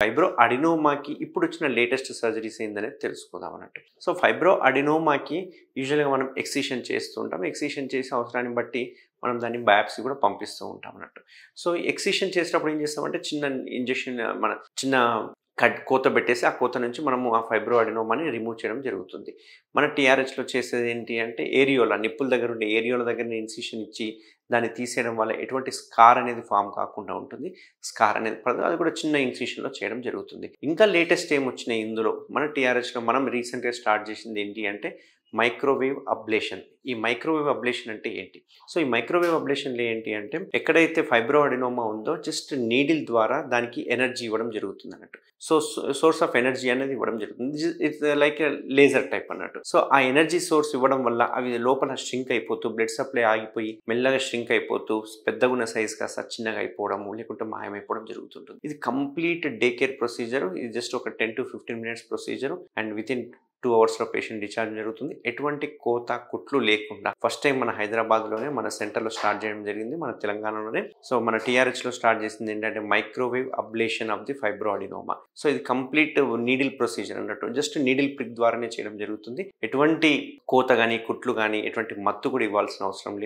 Fibro అడినోమాకి ఇప్పుడొచ్చిన latest surgeries ఏందనేది తెలుసుకుందాం అన్నట్టు. సో, ఫైబ్రో అడినోమాకి యూజువల్‌గా మనం ఎక్సిషన్ చేస్తూ ఉంటాం. ఎక్సిషన్ చేసి అవసరాన్ని బట్టి మనం దాన్ని బయాప్సీ కూడా పంపిస్తూ ఉంటాం అన్నట్టు. సో, ఎక్సిషన్ చేసేటప్పుడు ఏం చేస్తామంటే చిన్న ఇంజెక్షన్ మన చిన్న కోత పెట్టేసి ఆ కోత నుంచి మనము ఆ ఫైబ్రో అడినోమాని రిమూవ్ చేయడం జరుగుతుంది. మన టీఆర్‌హెచ్‌లో చేసేది ఏంటి అంటే ఏరియోలా నిప్పుల దగ్గర ఉండే ఏరియోల దగ్గర ఇన్సిషన్ ఇచ్చి దాన్ని తీసేయడం వల్ల ఎటువంటి స్కార్ అనేది ఫార్మ్ కాకుండా ఉంటుంది. స్కార్ అనేది పడదు. అది కూడా చిన్న ఇన్సిషన్‌లో చేయడం జరుగుతుంది. ఇంకా లేటెస్ట్ ఏమొచ్చినాయి ఇందులో మన టీఆర్‌హెచ్‌లో మనం రీసెంట్‌గా స్టార్ట్ చేసింది ఏంటి అంటే మైక్రోవేవ్ అబ్లేషన్. ఈ మైక్రోవేవ్ అబ్లేషన్ అంటే ఏంటి? సో, ఈ మైక్రోవేవ్ అబ్లేషన్‌లో ఏంటి అంటే ఎక్కడైతే ఫైబ్రో అడినోమా ఉందో జస్ట్ నీడిల్ ద్వారా దానికి ఎనర్జీ ఇవ్వడం జరుగుతుందన్నట్టు. సో, సోర్స్ ఆఫ్ ఎనర్జీ అనేది ఇవ్వడం జరుగుతుంది. It's like a laser type అన్నట్టు. సో, ఆ ఎనర్జీ సోర్స్ ఇవ్వడం వల్ల అవి లోపల ష్రింక్ అయిపోతూ బ్లడ్ సప్లై ఆగిపోయి మెల్లగా ష్రింక్ అయిపోతూ పెద్దగున్న సైజ్ కాస్త చిన్నగా అయిపోవడము లేకుంటే మాయమైపోవడం జరుగుతుంటుంది. ఇది కంప్లీట్ డే కేర్ ప్రొసీజర్. ఇది జస్ట్ ఒక 10-15 మినిట్స్ ప్రొసీజర్ అండ్ వితిన్ 2 అవర్స్‌లో పేషెంట్ డిశ్చార్జ్ జరుగుతుంది. ఎటువంటి కోత, కుట్లు లేకుండా ఫస్ట్ టైం మన హైదరాబాద్‌లోనే మన సెంటర్‌లో స్టార్ట్ చేయడం జరిగింది. మన తెలంగాణలోనే. సో, మన టీఆర్‌హెచ్‌లో స్టార్ట్ చేసింది ఏంటంటే microwave ablation of the fibro adenoma. So, ఇది కంప్లీట్ నీడిల్ ప్రొసీజర్ అన్నట్టు. జస్ట్ నీడిల్ ప్రిక్ ద్వారానే చేయడం జరుగుతుంది. ఎటువంటి కోత గాని, కుట్లు గాని, ఎటువంటి మత్తు కూడా ఇవ్వాల్సిన అవసరం లేదు.